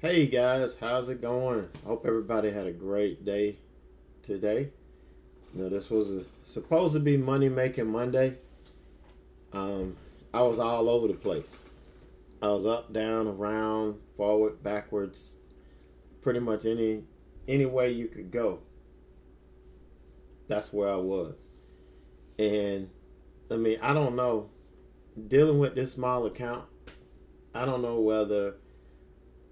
Hey guys, how's it going? Hope everybody had a great day today. This was supposed to be Money Making Monday. Um, I was all over the place. I was up, down, around, forward, backwards, pretty much any way you could go. That's where I was. And I don't know. Dealing with this small account, I don't know whether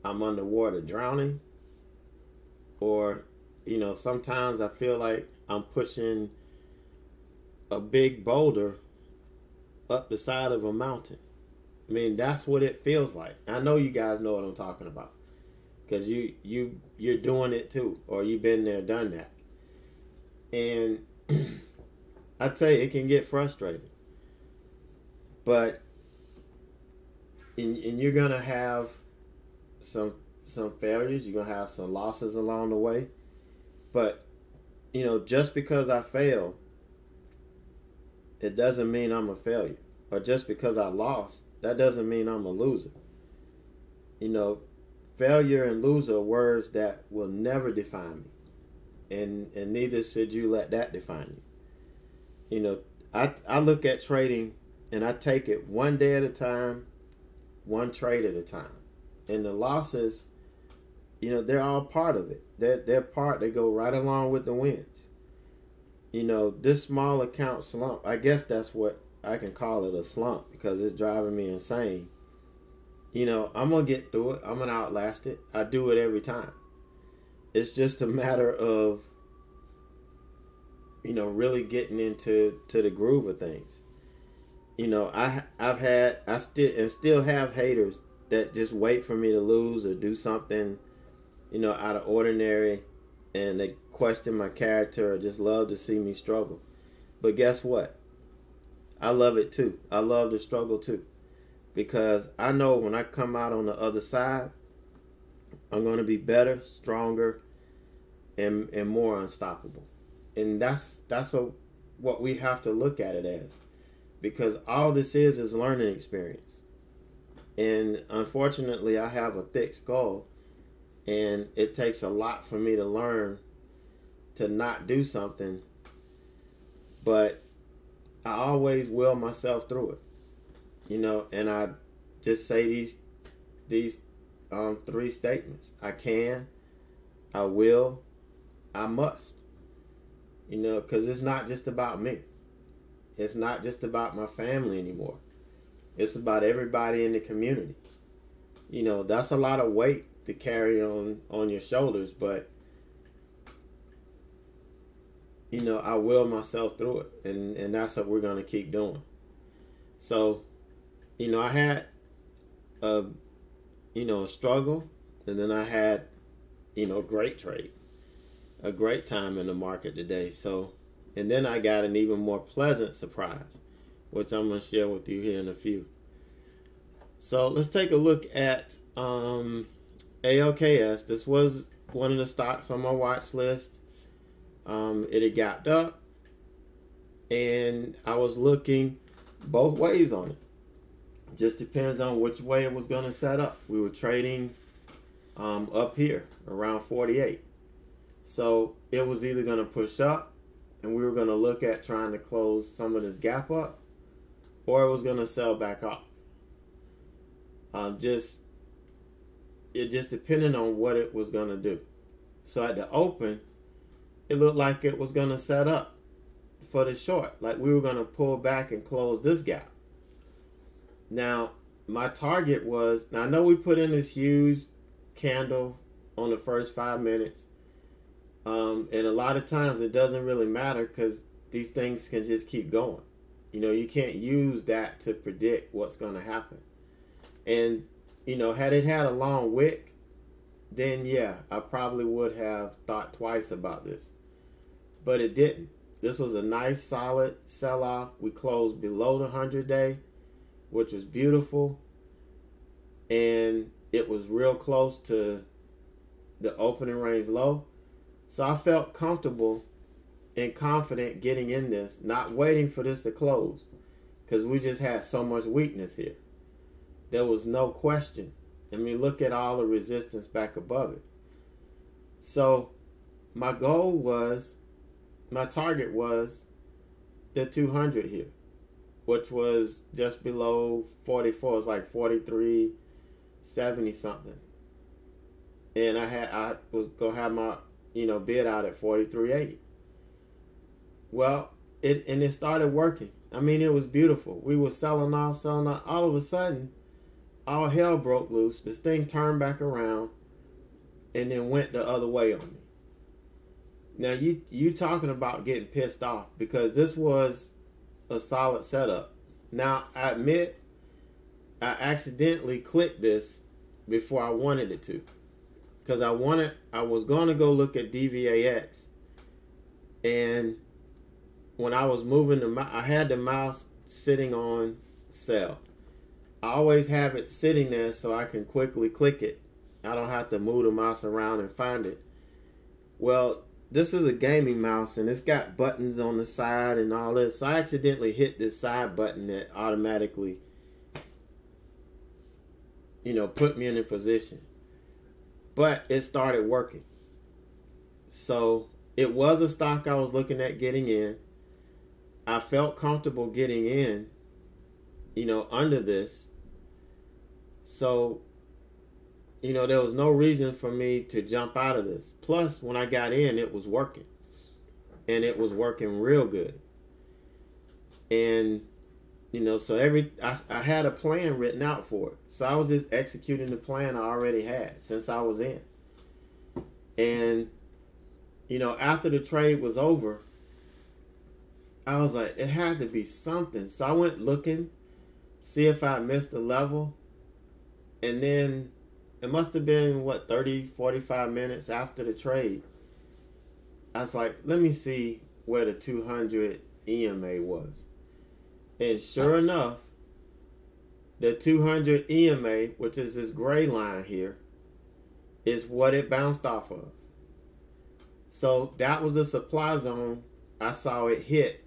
I'm underwater drowning or sometimes I feel like I'm pushing a big boulder up the side of a mountain. That's what it feels like. I know you guys know what I'm talking about because you're doing it too, or you've been there, done that. And I tell you, it can get frustrating, but and you're gonna have some failures. You're gonna have some losses along the way, but just because I fail, it doesn't mean I'm a failure. Or just because I lost, that doesn't mean I'm a loser. Failure and loser are words that will never define me, and neither should you let that define you. I look at trading and I take it one day at a time, one trade at a time. And the losses, they're all part of it. They're part. They go right along with the wins. This small account slump, I guess that's what I can call it, a slump, because it's driving me insane. I'm going to get through it. I'm going to outlast it. I do it every time. It's just a matter of, really getting into the groove of things. I still have haters that just wait for me to lose or do something, out of ordinary, and they question my character or just love to see me struggle. But guess what? I love it too. I love the struggle too. Because I know when I come out on the other side, I'm going to be better, stronger, and more unstoppable. And that's what we have to look at it as. Because all this is learning experience. And unfortunately, I have a thick skull, and it takes a lot for me to learn to not do something, but I always will myself through it. And I just say these three statements: I can, I will, I must. Because it's not just about me. It's not just about my family anymore. It's about everybody in the community. That's a lot of weight to carry on your shoulders, but I will myself through it, and that's what we're going to keep doing. So, I had a struggle, and then I had great trade, a great time in the market today. So, and then I got an even more pleasant surprise, which I'm going to share with you here in a few. So let's take a look at ALKS. This was one of the stocks on my watch list. It had gapped up, and I was looking both ways on it. Just depends on which way it was going to set up. We were trading up here around 48. So it was either going to push up, and we were going to look at trying to close some of this gap up, or it was going to sell back off. It just depended on what it was going to do. So at the open, it looked like it was going to set up for the short. Like we were going to pull back and close this gap. Now, my target was, now I know we put in this huge candle on the first 5 minutes. And a lot of times it doesn't really matter because these things can just keep going. You can't use that to predict what's going to happen. And, had it had a long wick, then yeah, I probably would have thought twice about this. But it didn't. This was a nice, solid sell-off. We closed below the 100-day, which was beautiful. And it was real close to the opening range low. So I felt comfortable and confident getting in this, not waiting for this to close, because we just had so much weakness here. There was no question I mean, look at all the resistance back above it. So my target was the 200 here, which was just below 44. It was like 43.70 something. And I was going to have my, bid out at 43.80. Well, it started working. I mean, it was beautiful. We were selling off. All of a sudden, all hell broke loose. This thing turned back around and then went the other way on me. Now, you talking about getting pissed off, because this was a solid setup. Now, I admit I accidentally clicked this before I wanted it to, because I was going to go look at DVAX, and when I was moving I had the mouse sitting on sell. I always have it sitting there so I can quickly click it. I don't have to move the mouse around and find it. Well, this is a gaming mouse, and it's got buttons on the side and all this. So I accidentally hit this side button that automatically, put me in a position. But it started working. So it was a stock I was looking at getting in. I felt comfortable getting in, under this. So, there was no reason for me to jump out of this. Plus, when I got in, it was working. And it was working real good. And, so I had a plan written out for it. So I was just executing the plan I already had since I was in. And, after the trade was over, I was like, it had to be something. So I went looking, see if I missed a level. And then it must have been, 30, 45 minutes after the trade. I was like, let me see where the 200 EMA was. And sure enough, the 200 EMA, which is this gray line here, is what it bounced off of. So that was the supply zone I saw it hit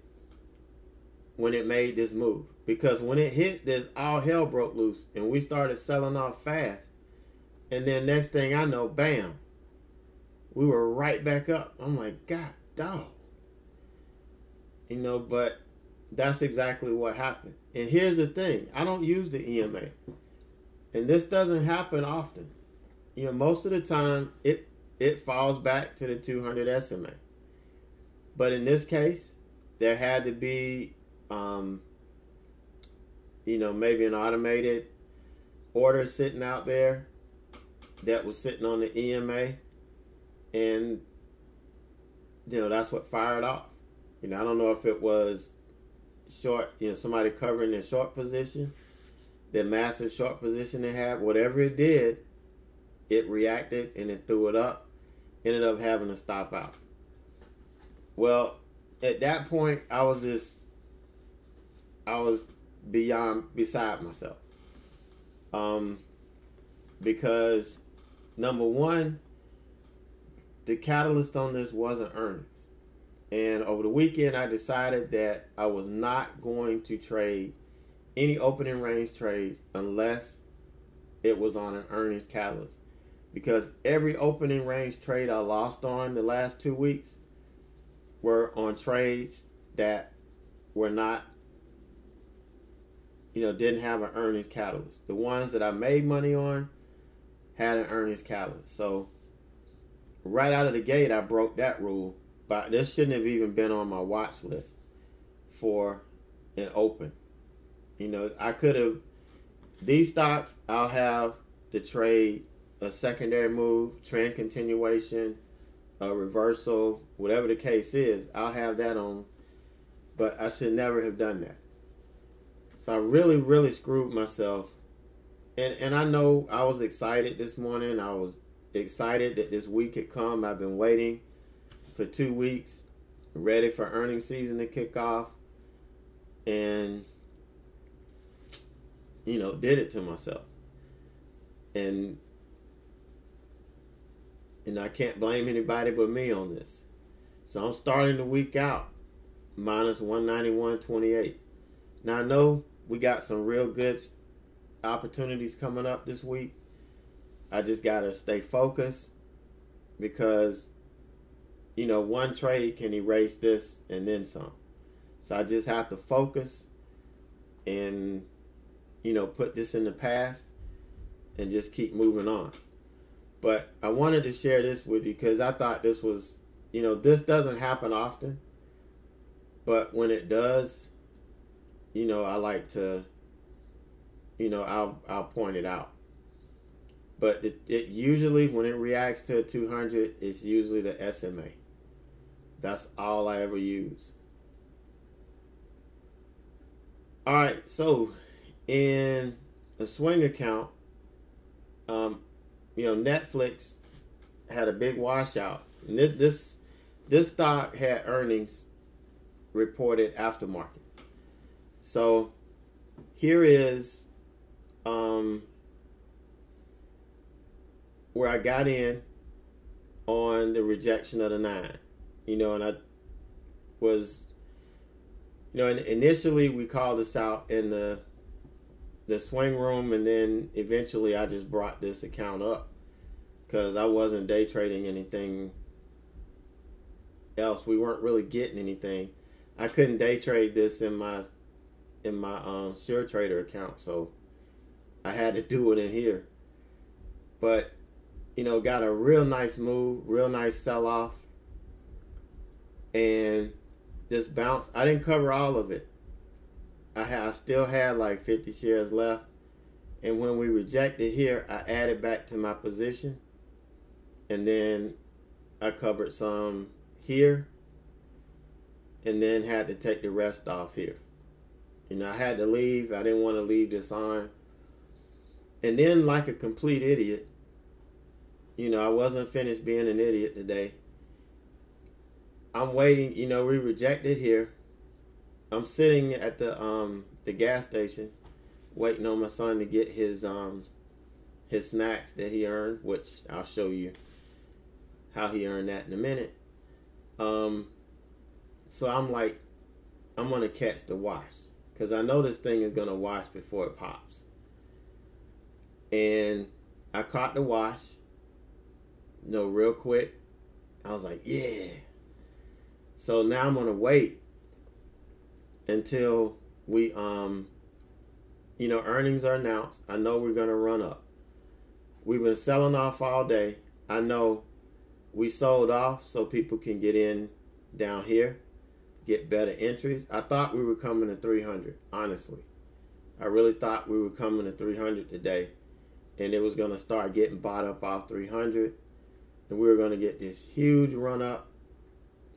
when it made this move. Because when it hit this, all hell broke loose and we started selling off fast. And then next thing I know, bam, we were right back up. I'm like, God dog. But that's exactly what happened. And here's the thing. I don't use the EMA. And this doesn't happen often. Most of the time, it falls back to the 200 SMA. But in this case, there had to be, maybe an automated order sitting out there that was sitting on the EMA. And, that's what fired off. I don't know if it was short, somebody covering their short position, their massive short position they had. Whatever it did, it reacted and it threw it up. Ended up having to stop out. Well, at that point, I was beside myself. Because number one, the catalyst on this wasn't earnings. And over the weekend, I decided that I was not going to trade any opening range trades unless it was on an earnings catalyst. Because every opening range trade I lost on the last 2 weeks were on trades that were not, didn't have an earnings catalyst. The ones that I made money on had an earnings catalyst. So right out of the gate, I broke that rule. But this shouldn't have even been on my watch list for an open. I could have, these stocks, I'll have to trade a secondary move, trend continuation, a reversal, whatever the case is, I'll have that on. But I should never have done that. So I really, really screwed myself. And I know I was excited this morning. I was excited that this week had come. I've been waiting for 2 weeks, ready for earnings season to kick off, and did it to myself. And I can't blame anybody but me on this. So I'm starting the week out minus 191.28. Now I know we got some real good opportunities coming up this week. I just got to stay focused because, you know, one trade can erase this and then some. So I just have to focus and, you know, put this in the past and just keep moving on. But I wanted to share this with you because I thought this was, you know, this doesn't happen often. But when it does, you know, I like to, you know, I'll point it out. But it usually, when it reacts to a 200, it's usually the SMA. That's all I ever use. All right, so in a swing account, you know, Netflix had a big washout. And this stock had earnings reported aftermarket. So here is where I got in on the rejection of the 9. You know, and I was, you know, and initially we called this out in the swing room, and then eventually I just brought this account up because I wasn't day trading anything else. We weren't really getting anything. I couldn't day trade this in my Sure Trader account, so I had to do it in here. But, you know, got a real nice move, real nice sell off, and this bounce. I didn't cover all of it. I still had like 50 shares left, and when we rejected here, I added back to my position, and then I covered some here, and then had to take the rest off here. You know, I had to leave. I didn't want to leave this on. And then, like a complete idiot, you know, I wasn't finished being an idiot today. I'm waiting. You know, we rejected here. I'm sitting at the gas station, waiting on my son to get his snacks that he earned, which I'll show you how he earned that in a minute. So I'm like, I'm gonna catch the wash because I know this thing is gonna wash before it pops. And I caught the wash, you know, real quick. I was like, yeah. So now I'm gonna wait until we, you know, earnings are announced. I know we're gonna run up. We've been selling off all day. I know we sold off so people can get in down here, get better entries. I thought we were coming to 300, honestly. I really thought we were coming to 300 today, and it was going to start getting bought up off 300, and we were going to get this huge run up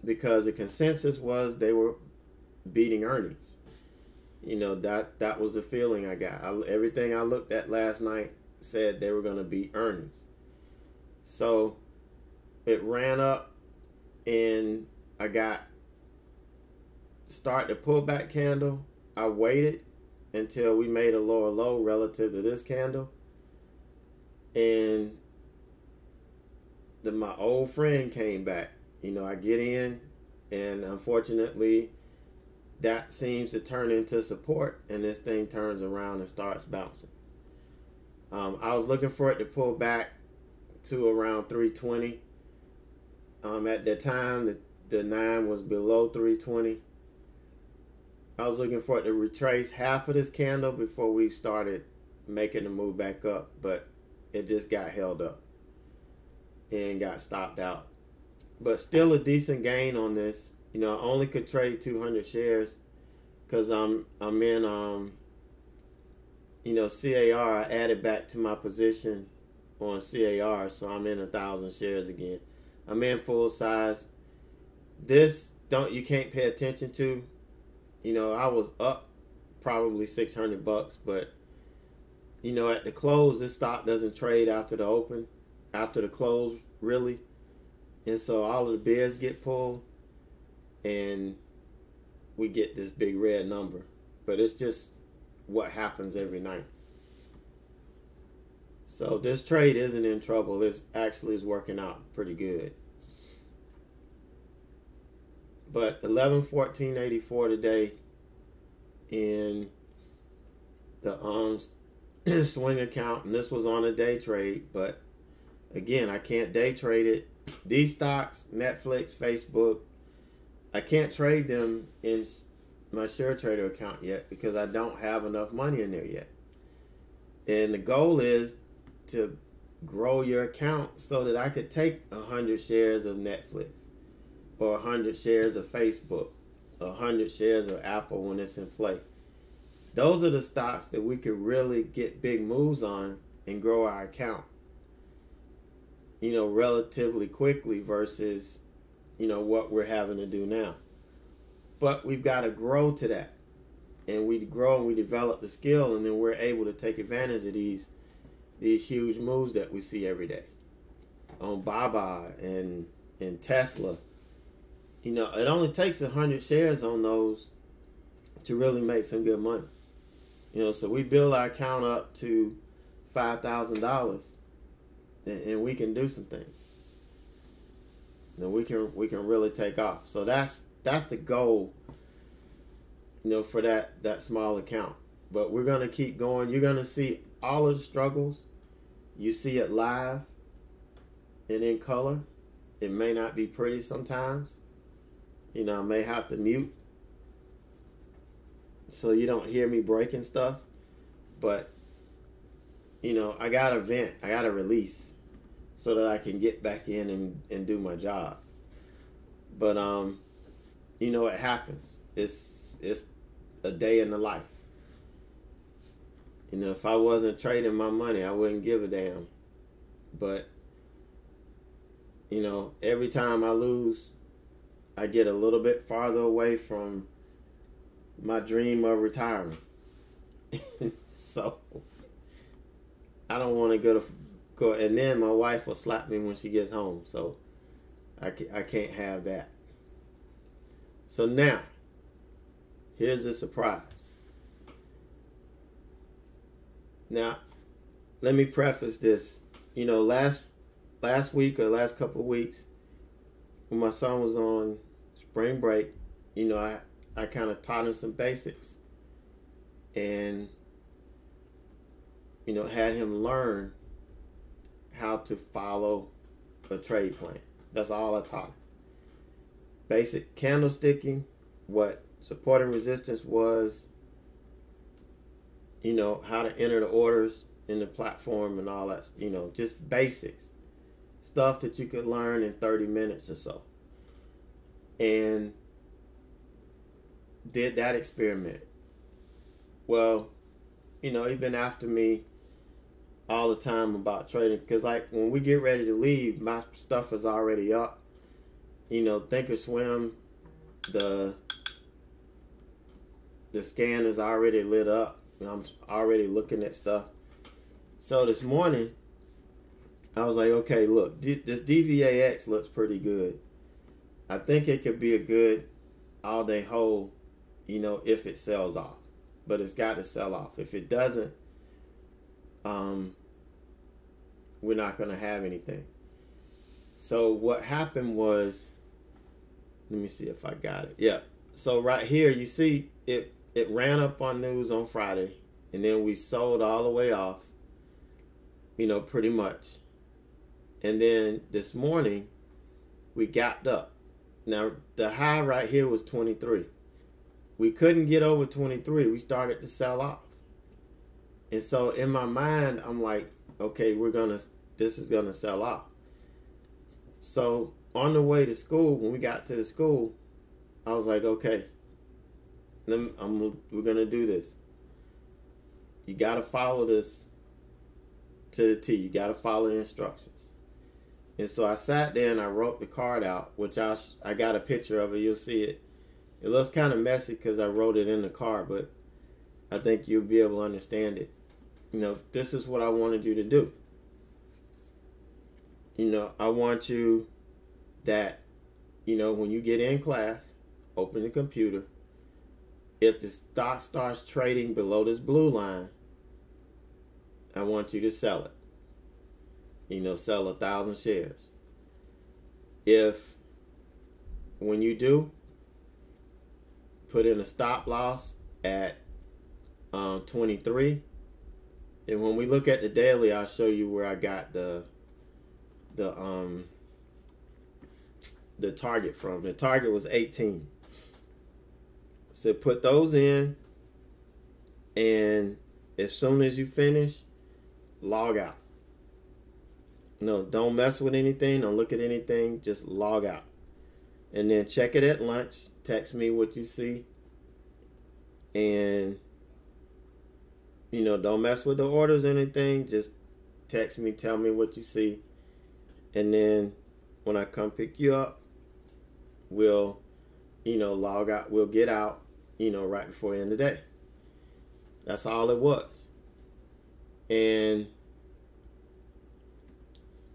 because the consensus was they were beating earnings. You know, that was the feeling I got. Everything I looked at last night said they were going to beat earnings. So it ran up, and I got start the pullback candle. I waited until we made a lower low relative to this candle, and then my old friend came back. You know, I get in, and unfortunately that seems to turn into support, and this thing turns around and starts bouncing. I was looking for it to pull back to around 320. At that time, the 9 was below 320. I was looking for it to retrace half of this candle before we started making the move back up, but it just got held up and got stopped out. But still a decent gain on this. You know, I only could trade 200 shares because I'm in, you know, CAR. I added back to my position on CAR, so I'm in 1,000 shares again. I'm in full size. This you can't pay attention to. You know, I was up probably $600, but you know, at the close, this stock doesn't trade after the open, after the close, really. And so all of the bids get pulled, and we get this big red number. But it's just what happens every night. So this trade isn't in trouble. This actually is working out pretty good. But 11/14/84 today in the swing account, and this was on a day trade, but Again, I can't day trade it. These stocks, Netflix, Facebook, I can't trade them in my share trader account yet because I don't have enough money in there yet. And the goal is to grow your account so that I could take 100 shares of Netflix or 100 shares of Facebook, 100 shares of Apple when it's in play. Those are the stocks that we could really get big moves on and grow our account, relatively quickly versus, what we're having to do now. But we've got to grow to that. And we grow and we develop the skill, and then we're able to take advantage of these huge moves that we see every day on Baba and Tesla. It only takes 100 shares on those to really make some good money. So we build our account up to $5,000, and we can do some things. We can really take off. So that's the goal, for that small account. But we're gonna keep going. You're gonna see all of the struggles. You see it live and in color. It may not be pretty sometimes. I may have to mute so you don't hear me breaking stuff. But, I got to vent. I got to release so that I can get back in and do my job. But, it happens. It's a day in the life. If I wasn't trading my money, I wouldn't give a damn. But, every time I lose, I get a little bit farther away from my dream of retiring. So, I don't want to go, and then my wife will slap me when she gets home. So, I can't have that. So now, here's a surprise. Now, let me preface this. Last week or last couple of weeks, when my son was on spring break, I kind of taught him some basics and, had him learn how to follow a trade plan. That's all I taught him. Basic candlesticking, what support and resistance was, how to enter the orders in the platform and all that, just basics. Stuff that you could learn in 30 minutes or so. And did that experiment. Well, he's been after me all the time about trading, because like when we get ready to leave, my stuff is already up. Thinkorswim, the scan is already lit up. I'm already looking at stuff. So this morning, I was like, okay, look, this DVAX looks pretty good. I think it could be a good all-day hold, if it sells off. But it's got to sell off. If it doesn't, we're not going to have anything. So what happened was, let me see if I got it. Yeah. So right here, you see it ran up on news on Friday, and then we sold all the way off, pretty much. And then this morning, we gapped up. Now, the high right here was 23. We couldn't get over 23. We started to sell off. And so in my mind, I'm like, okay, this is going to sell off. So on the way to school, when we got to the school, I was like, okay, we're going to do this. You got to follow this to the T. You got to follow the instructions. And so I sat there and I wrote the card out, which I got a picture of it. You'll see it. It looks kind of messy because I wrote it in the card, but I think you'll be able to understand it. This is what I wanted you to do. I want you that, when you get in class, open the computer. If the stock starts trading below this blue line, I want you to sell it. Sell 1,000 shares. If, when you do, put in a stop loss at 23. And when we look at the daily, I'll show you where I got the the target from. The target was 18. So put those in, and as soon as you finish, log out. No, don't mess with anything. Don't look at anything. Just log out. And then check it at lunch. Text me what you see. And, don't mess with the orders or anything. Just text me. Tell me what you see. And then when I come pick you up, we'll, log out. We'll get out, right before the end of the day. That's all it was. And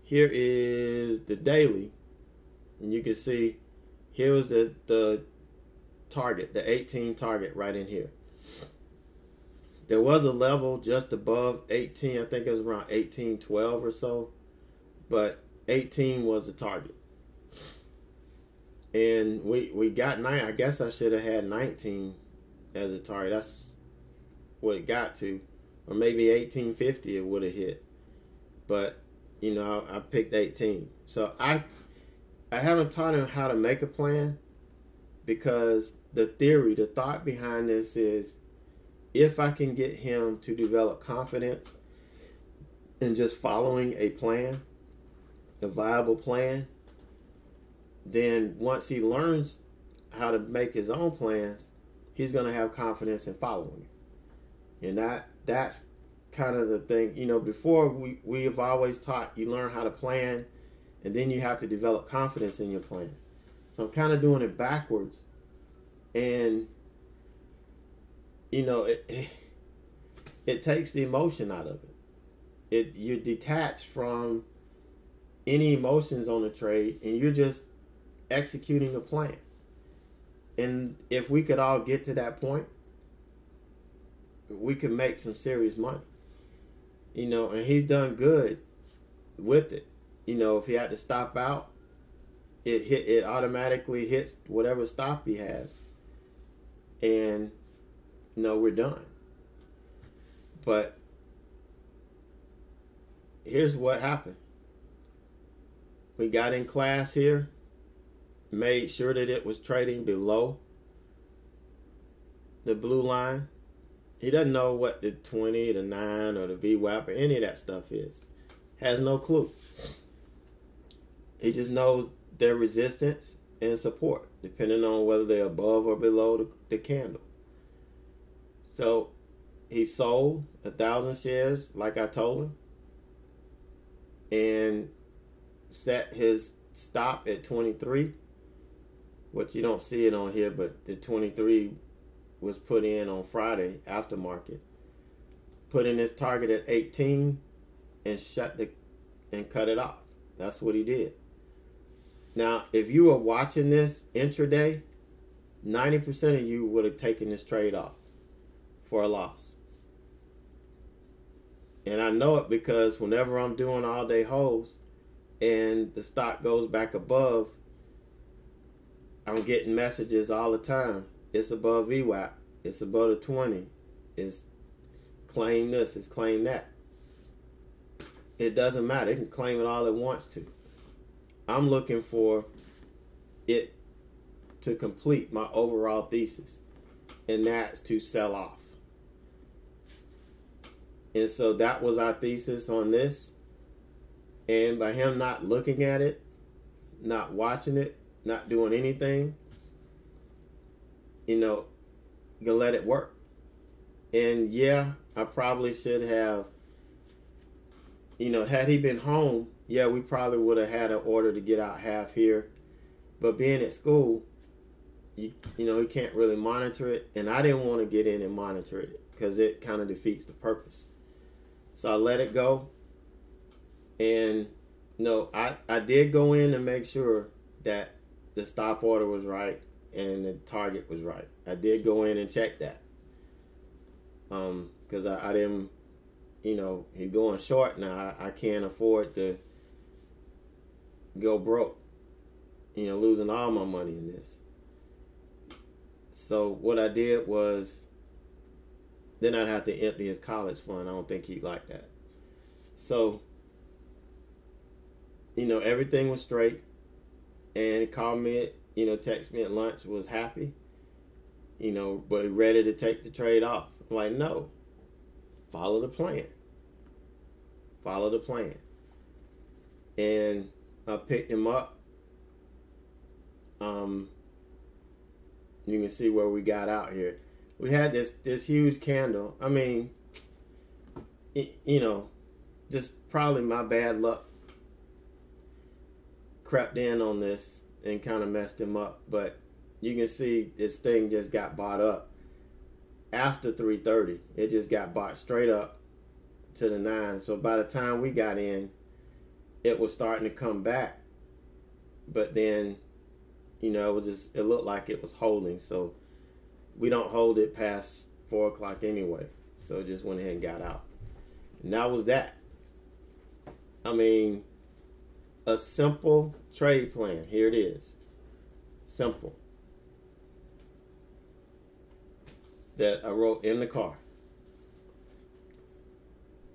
here is the daily. And you can see here was the target, the 18 target right in here. There was a level just above 18. I think it was around 1812 or so. But 18 was the target. And we got 9. I guess I should have had 19 as a target. That's what it got to. Or maybe 1850 it would have hit. But, I picked 18. So I haven't taught him how to make a plan, because the thought behind this is, if I can get him to develop confidence in just following a plan, a viable plan, then once he learns how to make his own plans, he's going to have confidence in following it. And that's kind of the thing. Before we have always taught you learn how to plan, and then you have to develop confidence in your plan. So I'm kind of doing it backwards. And, it takes the emotion out of it. You're detached from any emotions on the trade, and you're just executing a plan. And if we could all get to that point, we could make some serious money. And he's done good with it. If he had to stop out, it automatically hits whatever stop he has. And we're done. But here's what happened. We got in class here, made sure that it was trading below the blue line. He doesn't know what the 20, the 9, or the VWAP or any of that stuff is. Has no clue. He just knows their resistance and support, depending on whether they're above or below the candle. So he sold 1,000 shares, like I told him, and set his stop at 23, which you don't see it on here, but the 23 was put in on Friday after market. Put in his target at 18 and and cut it off. That's what he did. Now, if you were watching this intraday, 90% of you would have taken this trade off for a loss. And I know it because whenever I'm doing all day holds and the stock goes back above, I'm getting messages all the time. It's above VWAP. It's above the 20. It's claim this. It's claim that. It doesn't matter. It can claim it all it wants to. I'm looking for it to complete my overall thesis, and that's to sell off. And so that was our thesis on this. And by him not looking at it, not watching it, not doing anything, gonna let it work. And yeah, I probably should have, had he been home, yeah, we probably would have had an order to get out half here. But being at school, he can't really monitor it. And I didn't want to get in and monitor it because it kind of defeats the purpose. So I let it go. And I did go in and make sure that the stop order was right and the target was right. I did go in and check that. Because I didn't, he's going short now. I can't afford to go broke, losing all my money in this. So what I did was, then I'd have to empty his college fund. I don't think he'd like that. So, everything was straight. And he called me, text me at lunch, was happy, but ready to take the trade off. I'm like, no, follow the plan. Follow the plan. And I picked him up. You can see where we got out here. We had this huge candle. I mean, just probably my bad luck crept in on this and kind of messed him up. But you can see this thing just got bought up after 3:30. It just got bought straight up to the 9. So by the time we got in, it was starting to come back. But then, it looked like it was holding. So we don't hold it past 4 o'clock anyway. So just went ahead and got out. And that was that. I mean, a simple trade plan. Here it is. Simple. That I wrote in the car.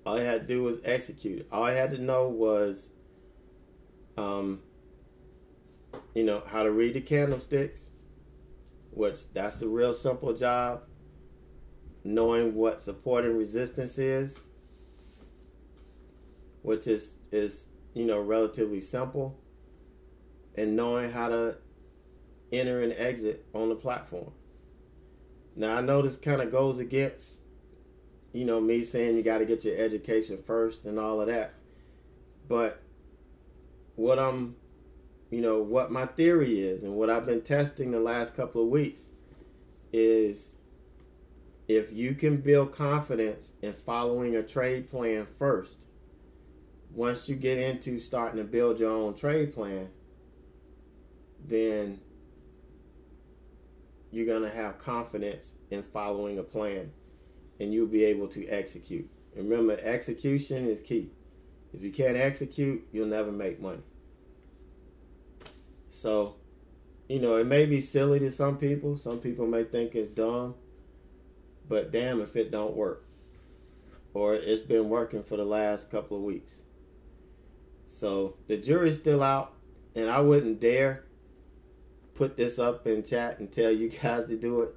All I had to do was execute it. All I had to know was, how to read the candlesticks, which that's a real simple job. Knowing what support and resistance is, which is relatively simple, and knowing how to enter and exit on the platform. Now I know this kind of goes against, me saying you got to get your education first and all of that, but what what my theory is and what I've been testing the last couple of weeks is, if you can build confidence in following a trade plan first, once you get into starting to build your own trade plan, then you're going to have confidence in following a plan and you'll be able to execute. And remember, execution is key. If you can't execute, you'll never make money. So, it may be silly to some people. Some people may think it's dumb. But damn if it don't work. Or it's been working for the last couple of weeks. So the jury's still out. And I wouldn't dare put this up in chat and tell you guys to do it.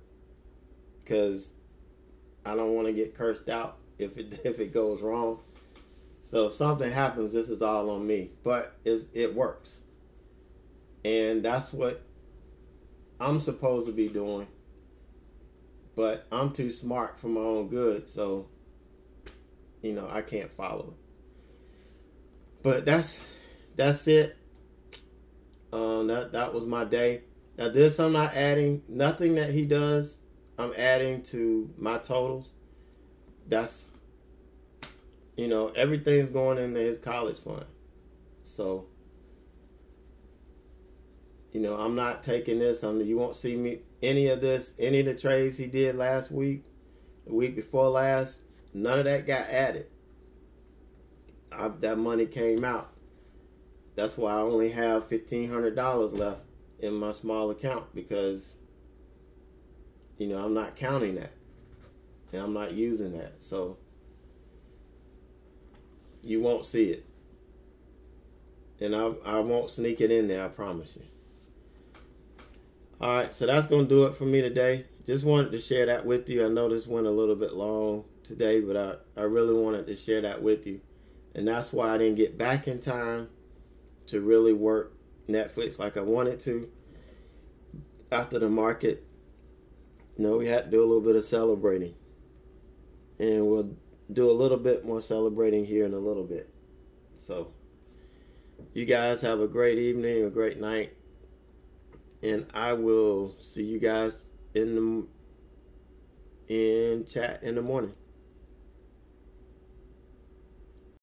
Because I don't want to get cursed out if it goes wrong. So if something happens, this is all on me. But it works. And that's what I'm supposed to be doing. But I'm too smart for my own good, so, I can't follow it. But that's it. That was my day. Now this I'm not adding. Nothing that he does, I'm adding to my totals. That's, everything's going into his college fund. So, I'm not taking this. You won't see me any of this, any of the trades he did last week, the week before last. None of that got added. That money came out. That's why I only have $1,500 left in my small account, because I'm not counting that and I'm not using that. So you won't see it, and I won't sneak it in there, I promise you. Alright, so that's going to do it for me today. Just wanted to share that with you. I know this went a little bit long today, but I really wanted to share that with you. And that's why I didn't get back in time to really work Netflix like I wanted to. After the market, we had to do a little bit of celebrating. And we'll do a little bit more celebrating here in a little bit. So, you guys have a great evening, a great night. And I will see you guys in chat in the morning.